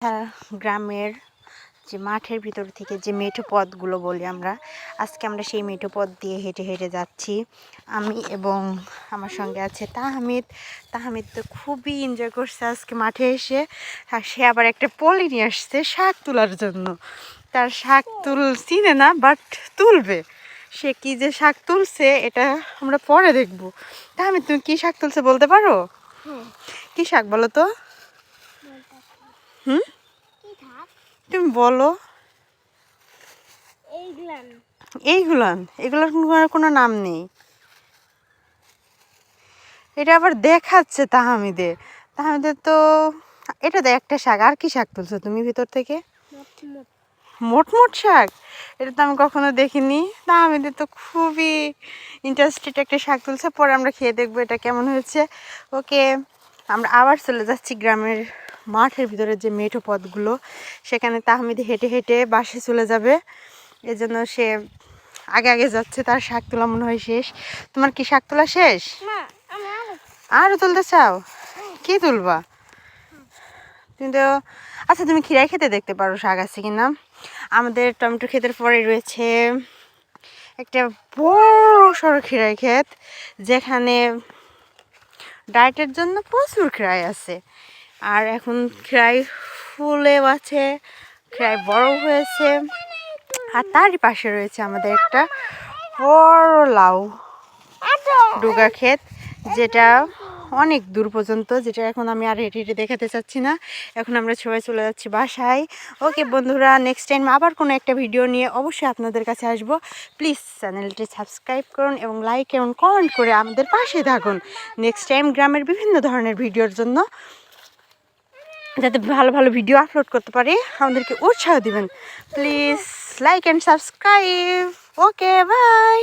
হ্যাঁ, গ্রামের যে মাঠের ভিতর থেকে যে মেঠো পথগুলো বলি আমরা, আজকে আমরা সেই মেঠো পথ দিয়ে হেঁটে হেঁটে যাচ্ছি। আমি এবং আমার সঙ্গে আছে তাহমিদ। তাহমিদ তো খুবই এনজয় করছে আজকে মাঠে এসে। আর সে আবার একটা পলি নিয়ে আসছে শাক তোলার জন্য। তার শাক চিনে না, বাট তুলবে। সে কি যে শাক তুলছে এটা আমরা পরে দেখব। তাহমিদ, তুমি কি শাক তুলছে বলতে পারো? কি শাক বলো তো? হুম, তুমি বলো। এগুলার কোনো নাম নেই। এটা আবার দেখাচ্ছে তাহমিদের তো এটা তো একটা শাক। আর কি শাক তুলছো তুমি ভিতর থেকে? মোট শাক। এটা তো আমি কখনো দেখিনি। তাহমিদের তো খুবই ইন্টারেস্টেড একটা শাক তুলছে। পরে আমরা খেয়ে দেখবো এটা কেমন হয়েছে। ওকে, আমরা আবার চলে যাচ্ছি গ্রামের মাঠের ভিতরে যে মেঠো পথগুলো, সেখানে তাহমিদ হেঁটে হেঁটে বাসে চলে যাবে। এজন্য সে আগে আগে যাচ্ছে। তার শাক তোলা মনে হয় শেষ। তোমার কি শাক তোলা শেষ? আরও তুলতে চাও? কি তুলবা? কিন্তু আচ্ছা, তুমি খিরাই খেতে দেখতে পারো শাক আছে কিনা। আমাদের টমেটো ক্ষেতের পরে রয়েছে একটা বড় সড়ো খিরাই ক্ষেত, যেখানে ডায়েটের জন্য প্রচুর খিরাই আছে। আর এখন খিরাই ফুলেও আছে, খিরাই বড় হয়েছে। আর তারই পাশে রয়েছে আমাদের একটা বড় লাউ ডুগা ক্ষেত, যেটা অনেক দূর পর্যন্ত, যেটা এখন আমি আর হেঁটে হেঁটে দেখাতে চাচ্ছি না। এখন আমরা সবাই চলে যাচ্ছি বাসায়। ওকে বন্ধুরা, নেক্সট টাইম আবার কোনো একটা ভিডিও নিয়ে অবশ্যই আপনাদের কাছে আসবো। প্লিজ চ্যানেলটি সাবস্ক্রাইব করুন এবং লাইক এবং কমেন্ট করে আমাদের পাশে থাকুন নেক্সট টাইম গ্রামের বিভিন্ন ধরনের ভিডিওর জন্য, যাতে ভালো ভালো ভিডিও আপলোড করতে পারি। আমাদেরকে উৎসাহ দিবেন please. Like and subscribe. Okay, by.